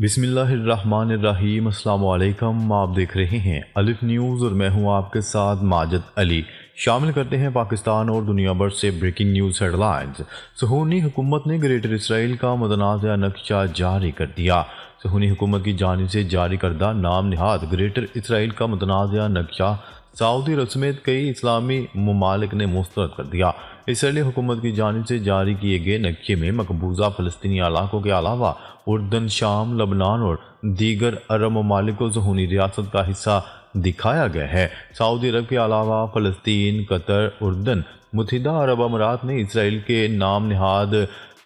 بسم اللہ الرحمن الرحیم۔ السلام علیکم، آپ دیکھ رہے ہیں الف نیوز اور میں ہوں آپ کے ساتھ ماجد علی۔ شامل کرتے ہیں پاکستان اور دنیا بھر سے بریکنگ نیوز ہیڈ لائنز۔ صہیونی حکومت نے گریٹر اسرائیل کا متنازع نقشہ جاری کر دیا۔ صہیونی حکومت کی جانب سے جاری کردہ نام نہاد گریٹر اسرائیل کا متنازع نقشہ سعودی عرب سمیت کئی اسلامی ممالک نے مسترد کر دیا۔ اسرائیلی حکومت کی جانب سے جاری کیے گئے نقشے میں مقبوضہ فلسطینی علاقوں کے علاوہ اردن، شام، لبنان اور دیگر عرب ممالک کو صہیونی ریاست کا حصہ دکھایا گیا ہے۔ سعودی عرب کے علاوہ فلسطین، قطر، اردن، متحدہ عرب امارات نے اسرائیل کے نام نہاد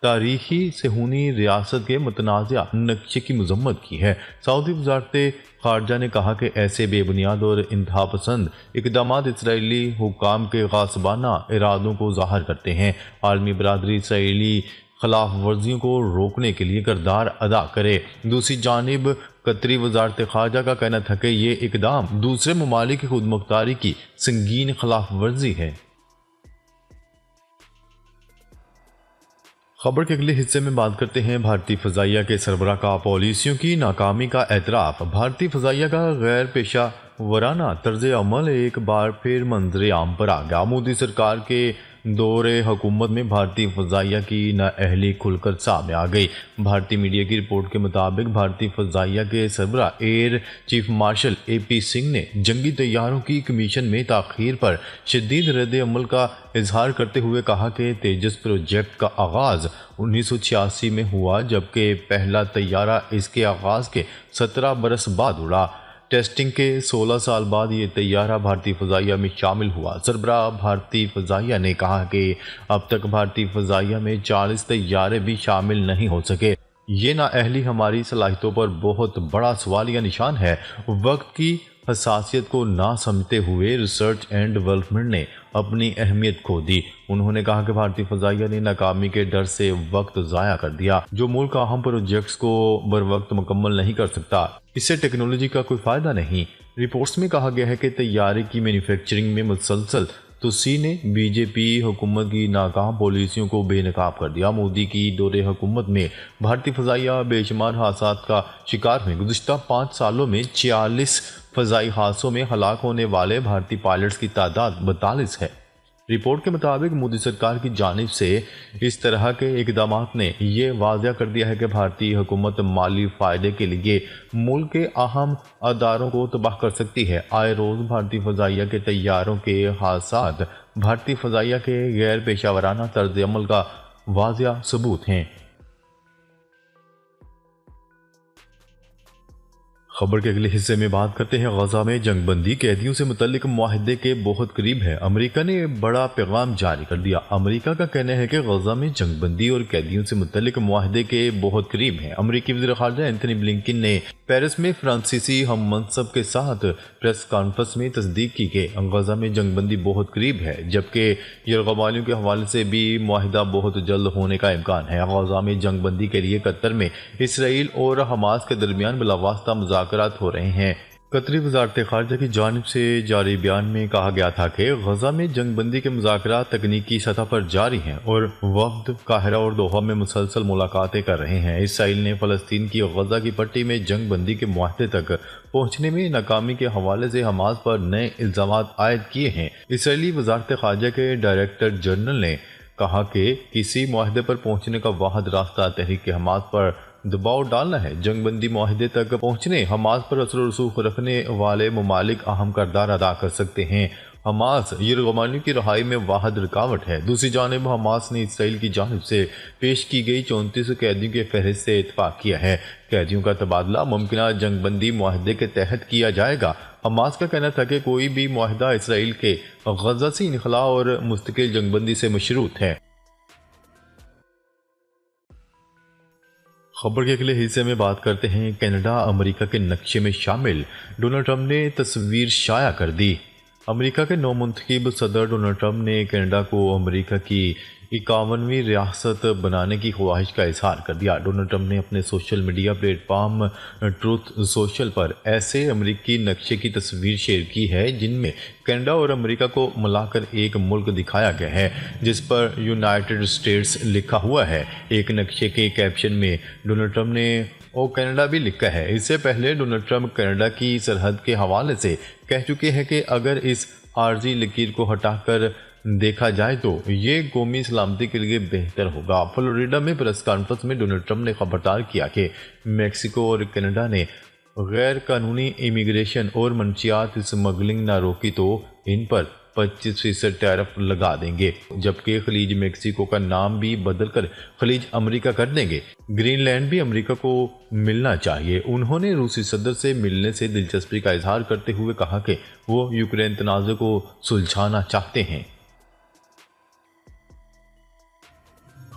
تاریخی صہیونی ریاست کے متنازع نقشے کی مذمت کی ہے۔ سعودی وزارت خارجہ نے کہا کہ ایسے بے بنیاد اور انتہا پسند اقدامات اسرائیلی حکام کے غاصبانہ ارادوں کو ظاہر کرتے ہیں۔ عالمی برادری اسرائیلی خلاف ورزیوں کو روکنے کے لیے کردار ادا کرے۔ دوسری جانب قطری وزارت خارجہ کا کہنا تھا کہ یہ اقدام دوسرے ممالک کی خود مختاری کی سنگین خلاف ورزی ہے۔ خبر کے اگلے حصے میں بات کرتے ہیں بھارتی فضائیہ کے سربراہ کا پالیسیوں کی ناکامی کا اعتراف۔ بھارتی فضائیہ کا غیر پیشہ ورانہ طرز عمل ایک بار پھر منظر عام پر آ گیا۔ مودی سرکار کے دور حکومت میں بھارتی فضائیہ کی نااہلی کھل کر سامنے آ گئی۔ بھارتی میڈیا کی رپورٹ کے مطابق بھارتی فضائیہ کے سربراہ ایئر چیف مارشل اے پی سنگھ نے جنگی طیاروں کی کمیشن میں تاخیر پر شدید رد عمل کا اظہار کرتے ہوئے کہا کہ تیجس پروجیکٹ کا آغاز 1986 میں ہوا، جبکہ پہلا طیارہ اس کے آغاز کے 17 برس بعد اڑا۔ ٹیسٹنگ کے 16 سال بعد یہ طیارہ بھارتی فضائیہ میں شامل ہوا۔ سربراہ بھارتی فضائیہ نے کہا کہ اب تک بھارتی فضائیہ میں 40 طیارے بھی شامل نہیں ہو سکے۔ یہ نااہلی ہماری صلاحیتوں پر بہت بڑا سوالیہ نشان ہے۔ وقت کی حساسیت کو نہ سمجھتے ہوئے ریسرچ اینڈ ڈیولپمنٹ نے اپنی اہمیت کھو دی۔ انہوں نے کہا کہ بھارتی فضائیہ نے ناکامی کے ڈر سے وقت ضائع کر دیا۔ جو ملک اہم پروجیکٹس کو بروقت مکمل نہیں کر سکتا، اس سے ٹیکنالوجی کا کوئی فائدہ نہیں۔ رپورٹس میں کہا گیا ہے کہ طیارے کی مینوفیکچرنگ میں مسلسل توسیع نے بی جے پی حکومت کی ناکام پالیسیوں کو بے نقاب کر دیا۔ مودی کی دور حکومت میں بھارتی فضائیہ بے شمار حادثات کا شکار ہوئی۔ گزشتہ 5 سالوں میں 46 فضائی حادثوں میں ہلاک ہونے والے بھارتی پائلٹس کی تعداد 42 ہے۔ رپورٹ کے مطابق مودی سرکار کی جانب سے اس طرح کے اقدامات نے یہ واضح کر دیا ہے کہ بھارتی حکومت مالی فائدے کے لیے ملک کے اہم اداروں کو تباہ کر سکتی ہے۔ آئے روز بھارتی فضائیہ کے طیاروں کے حادثات بھارتی فضائیہ کے غیر پیشہ ورانہ طرز عمل کا واضح ثبوت ہیں۔ خبر کے اگلے حصے میں بات کرتے ہیں غزہ میں جنگ بندی قیدیوں سے متعلق معاہدے کے بہت قریب ہے۔ امریکہ نے بڑا پیغام جاری کر دیا۔ امریکہ کا کہنا ہے کہ غزہ میں جنگ بندی اور قیدیوں سے متعلق معاہدے کے بہت قریب ہیں۔ امریکی وزیر خارجہ اینتھنی بلنکن نے پیرس میں فرانسیسی ہم منصب کے ساتھ پریس کانفرنس میں تصدیق کی کہ غزہ میں جنگ بندی بہت قریب ہے، جبکہ یرغمالیوں کے حوالے سے بھی معاہدہ بہت جلد ہونے کا امکان ہے۔ غزہ میں جنگ بندی کے لیے قطر میں اسرائیل اور حماس کے درمیان بلاواسطہ مذاکرات ہو رہے ہیں۔ قطری وزارت خارجہ کی جانب سے جاری بیان میں کہا گیا تھا کہ غزہ میں جنگ بندی کے مذاکرات تکنیکی سطح پر جاری ہیں اور وفد قاہرہ اور دوحہ میں مسلسل ملاقاتیں کر رہے ہیں۔ اسرائیل نے فلسطین کی غزہ کی پٹی میں جنگ بندی کے معاہدے تک پہنچنے میں ناکامی کے حوالے سے حماس پر نئے الزامات عائد کیے ہیں۔ اسرائیلی وزارت خارجہ کے ڈائریکٹر جنرل نے کہا کہ کسی معاہدے پر پہنچنے کا واحد راستہ تحریک حماس پر دباؤ ڈالنا ہے۔ جنگ بندی معاہدے تک پہنچنے حماس پر اثر و رسوخ رکھنے والے ممالک اہم کردار ادا کر سکتے ہیں۔ حماس یرغمالیوں کی رہائی میں واحد رکاوٹ ہے۔ دوسری جانب حماس نے اسرائیل کی جانب سے پیش کی گئی 34 قیدیوں کے فہرست سے اتفاق کیا ہے۔ قیدیوں کا تبادلہ ممکنہ جنگ بندی معاہدے کے تحت کیا جائے گا۔ حماس کا کہنا تھا کہ کوئی بھی معاہدہ اسرائیل کے غزہ سے انخلاء اور مستقل جنگ بندی سے مشروط ہے۔ خبر کے اگلے حصے میں بات کرتے ہیں کینیڈا امریکہ کے نقشے میں شامل۔ ڈونلڈ ٹرمپ نے تصویر شائع کر دی۔ امریکہ کے نو منتخب صدر ڈونلڈ ٹرمپ نے کینیڈا کو امریکہ کی 51ویں ریاست بنانے کی خواہش کا اظہار کر دیا۔ ڈونلڈ ٹرمپ نے اپنے social media platform Truth Social پر ایسے امریکی نقشے کی تصویر شیئر کی ہے جن میں کینیڈا اور امریکہ کو ملا کر ایک ملک دکھایا گیا ہے جس پر یونائیٹڈ اسٹیٹس لکھا ہوا ہے۔ ایک نقشے کے کیپشن میں ڈونلڈ ٹرمپ نے او کینیڈا بھی لکھا ہے۔ اس سے پہلے ڈونلڈ ٹرمپ کینیڈا کی سرحد کے حوالے سے کہہ چکے ہیں کہ اگر اس عارضی لکیر کو ہٹا کر دیکھا جائے تو یہ قومی سلامتی کے لیے بہتر ہوگا۔ فلوریڈا میں پریس کانفرنس میں ڈونلڈ ٹرمپ نے خبردار کیا کہ میکسیکو اور کینیڈا نے غیر قانونی امیگریشن اور منشیات اسمگلنگ نہ روکی تو ان پر 25% ٹیرف لگا دیں گے، جبکہ خلیج میکسیکو کا نام بھی بدل کر خلیج امریکہ کر دیں گے۔ گرین لینڈ بھی امریکہ کو ملنا چاہیے۔ انہوں نے روسی صدر سے ملنے سے دلچسپی کا اظہار کرتے ہوئے کہا کہ وہ یوکرین تنازع کو سلجھانا چاہتے ہیں۔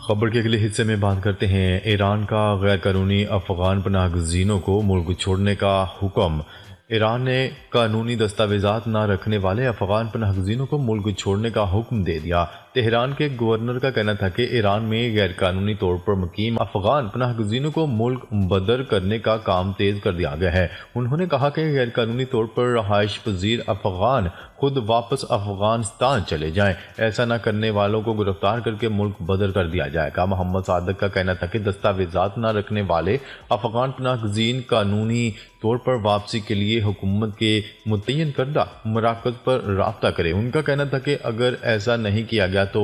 خبر کے اگلے حصے میں بات کرتے ہیں ایران کا غیر قانونی افغان پناہ گزینوں کو ملک چھوڑنے کا حکم۔ ایران نے قانونی دستاویزات نہ رکھنے والے افغان پناہ گزینوں کو ملک چھوڑنے کا حکم دے دیا۔ تہران کے گورنر کا کہنا تھا کہ ایران میں غیر قانونی طور پر مقیم افغان پناہ گزینوں کو ملک بدر کرنے کا کام تیز کر دیا گیا ہے۔ انہوں نے کہا کہ غیر قانونی طور پر رہائش پذیر افغان خود واپس افغانستان چلے جائیں، ایسا نہ کرنے والوں کو گرفتار کر کے ملک بدر کر دیا جائے گا۔ محمد صادق کا کہنا تھا کہ دستاویزات نہ رکھنے والے افغان پناہ گزین قانونی طور پر واپسی کے لیے حکومت کے متعین کردہ مراکز پر رابطہ کریں۔ ان کا کہنا تھا کہ اگر ایسا نہیں کیا گیا تو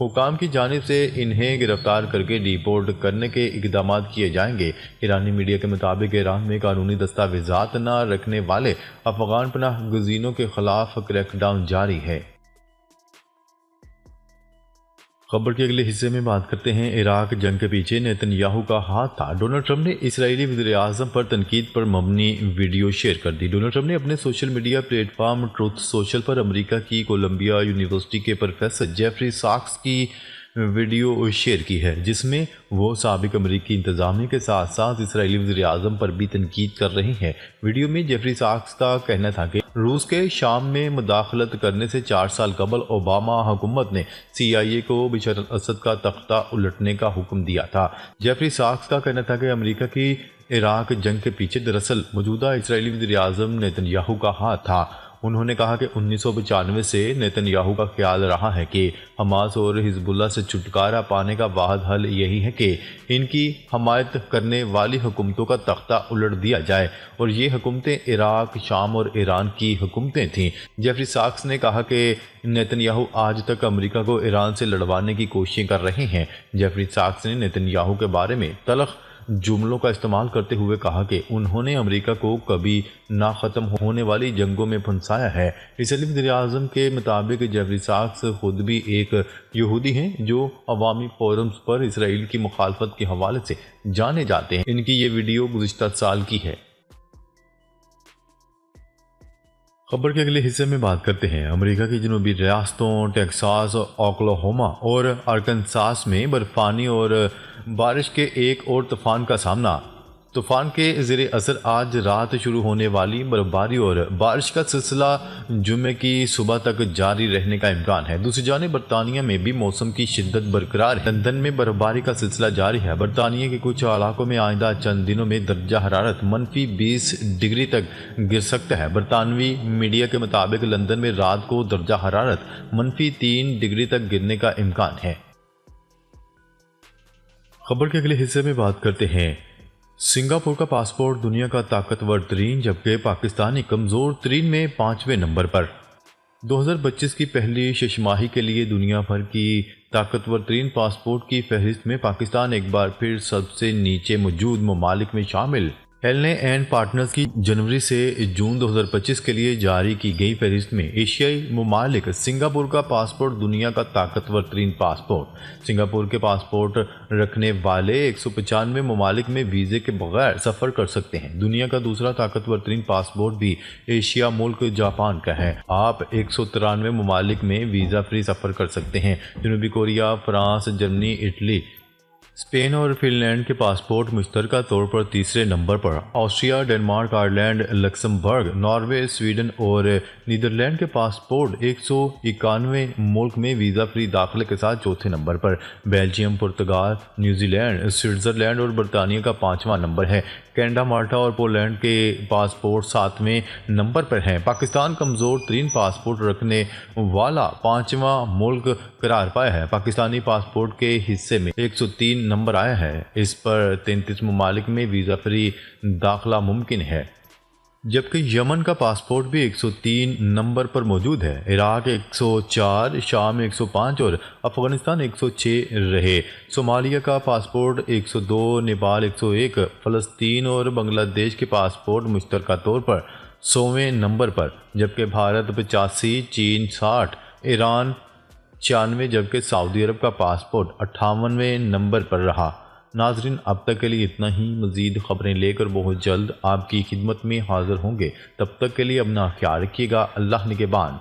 حکام کی جانب سے انہیں گرفتار کر کے ڈیپورٹ کرنے کے اقدامات کیے جائیں گے۔ ایرانی میڈیا کے مطابق ایران میں قانونی دستاویزات نہ رکھنے والے افغان پناہ گزینوں کے خلاف کریک ڈاؤن جاری ہے۔ خبر کے اگلے حصے میں بات کرتے ہیں عراق جنگ کے پیچھے نیتن یاہو کا ہاتھ تھا۔ ڈونلڈ ٹرمپ نے اسرائیلی وزیر اعظم پر تنقید پر مبنی ویڈیو شیئر کر دی۔ ڈونلڈ ٹرمپ نے اپنے social media platform Truth Social پر امریکہ کی کولمبیا یونیورسٹی کے پروفیسر جیفری ساکس کی ویڈیو شیئر کی ہے جس میں وہ سابق امریکی انتظامیہ کے ساتھ ساتھ اسرائیلی وزیر اعظم پر بھی تنقید کر رہے ہیں۔ ویڈیو میں جیفری ساکس کا کہنا تھا کہ روس کے شام میں مداخلت کرنے سے 4 سال قبل اوباما حکومت نے CIA کو بشار الاسد کا تختہ الٹنے کا حکم دیا تھا۔ جیفری ساکس کا کہنا تھا کہ امریکہ کی عراق جنگ کے پیچھے دراصل موجودہ اسرائیلی وزیر اعظم نیتن یاہو کا ہاتھ تھا۔ انہوں نے کہا کہ 1995 سے نیتن یاہو کا خیال رہا ہے کہ حماس اور حزب اللہ سے چھٹکارا پانے کا واحد حل یہی ہے کہ ان کی حمایت کرنے والی حکومتوں کا تختہ الٹ دیا جائے، اور یہ حکومتیں عراق، شام اور ایران کی حکومتیں تھیں۔ جیفری ساکس نے کہا کہ نیتن یاہو آج تک امریکہ کو ایران سے لڑوانے کی کوششیں کر رہے ہیں۔ جیفری ساکس نے نیتن یاہو کے بارے میں تلخ جملوں کا استعمال کرتے ہوئے کہا کہ انہوں نے امریکہ کو کبھی نہ ختم ہونے والی جنگوں میں پھنسایا ہے۔ اسرائیلی وزیر اعظم کے مطابق جیفری ساکس خود بھی ایک یہودی ہیں جو عوامی فورمز پر اسرائیل کی مخالفت کے حوالے سے جانے جاتے ہیں۔ ان کی یہ ویڈیو گزشتہ سال کی ہے۔ خبر کے اگلے حصے میں بات کرتے ہیں امریکہ کی جنوبی ریاستوں ٹیکساس، اوکلاہوما اور ارکنساس میں برفانی اور بارش کے ایک اور طوفان کا سامنا۔ طوفان کے زیر اثر آج رات شروع ہونے والی برفباری اور بارش کا سلسلہ جمعے کی صبح تک جاری رہنے کا امکان ہے۔ دوسری جانب برطانیہ میں بھی موسم کی شدت برقرار ہے۔ لندن میں برفباری کا سلسلہ جاری ہے۔ برطانیہ کے کچھ علاقوں میں آئندہ چند دنوں میں درجہ حرارت -20 ڈگری تک گر سکتا ہے۔ برطانوی میڈیا کے مطابق لندن میں رات کو درجہ حرارت -3 ڈگری تک گرنے کا امکان ہے۔ خبر کے اگلے حصے میں بات کرتے ہیں سنگاپور کا پاسپورٹ دنیا کا طاقتور ترین جبکہ پاکستانی کمزور ترین میں 5ویں نمبر پر۔ 2025 کی پہلی شش ماہی کے لیے دنیا بھر کی طاقتور ترین پاسپورٹ کی فہرست میں پاکستان ایک بار پھر سب سے نیچے موجود ممالک میں شامل۔ ہیلنے اینڈ پارٹنرز کی جنوری سے جون 2025 کے لیے جاری کی گئی فہرست میں ایشیائی ممالک سنگاپور کا پاسپورٹ دنیا کا طاقتور ترین پاسپورٹ۔ سنگاپور کے پاسپورٹ رکھنے والے 195 ممالک میں ویزے کے بغیر سفر کر سکتے ہیں۔ دنیا کا دوسرا طاقتور ترین پاسپورٹ بھی ایشیا ملک جاپان کا ہے۔ آپ 193 ممالک میں ویزا فری سفر کر سکتے ہیں۔ جنوبی Korea, France, Germany, Italy, Spain اور فن لینڈ کے پاسپورٹ مشترکہ طور پر تیسرے نمبر پر، Austria, Denmark, Ireland, Luxembourg, Norway, Sweden اور نیدرلینڈ کے پاسپورٹ 191 ملک میں ویزا فری داخلے کے ساتھ چوتھے نمبر پر، Belgium, Portugal, New Zealand, Switzerland اور برطانیہ کا 5واں نمبر ہے، کینیڈا، مالٹا اور پولینڈ کے پاسپورٹ 7ویں نمبر پر ہیں۔ پاکستان کمزور ترین پاسپورٹ رکھنے والا 5واں ملک قرار پایا ہے۔ پاکستانی پاسپورٹ کے حصے میں 103 نمبر آیا ہے، اس پر 33 ممالک میں ویزا فری داخلہ ممکن ہے، جبکہ یمن کا پاسپورٹ بھی 103 نمبر پر موجود ہے۔ عراق 104، شام 105 اور افغانستان 106 رہے۔ صومالیہ کا پاسپورٹ 102، نیپال 101، فلسطین اور بنگلہ دیش کے پاسپورٹ مشترکہ طور پر 100ویں نمبر پر، جبکہ بھارت 85، چین 60، ایران 96، جبکہ سعودی عرب کا پاسپورٹ 58ویں نمبر پر رہا۔ ناظرین، اب تک کے لیے اتنا ہی۔ مزید خبریں لے کر بہت جلد آپ کی خدمت میں حاضر ہوں گے۔ تب تک کے لیے اپنا خیال رکھیے گا۔ اللہ نگہبان۔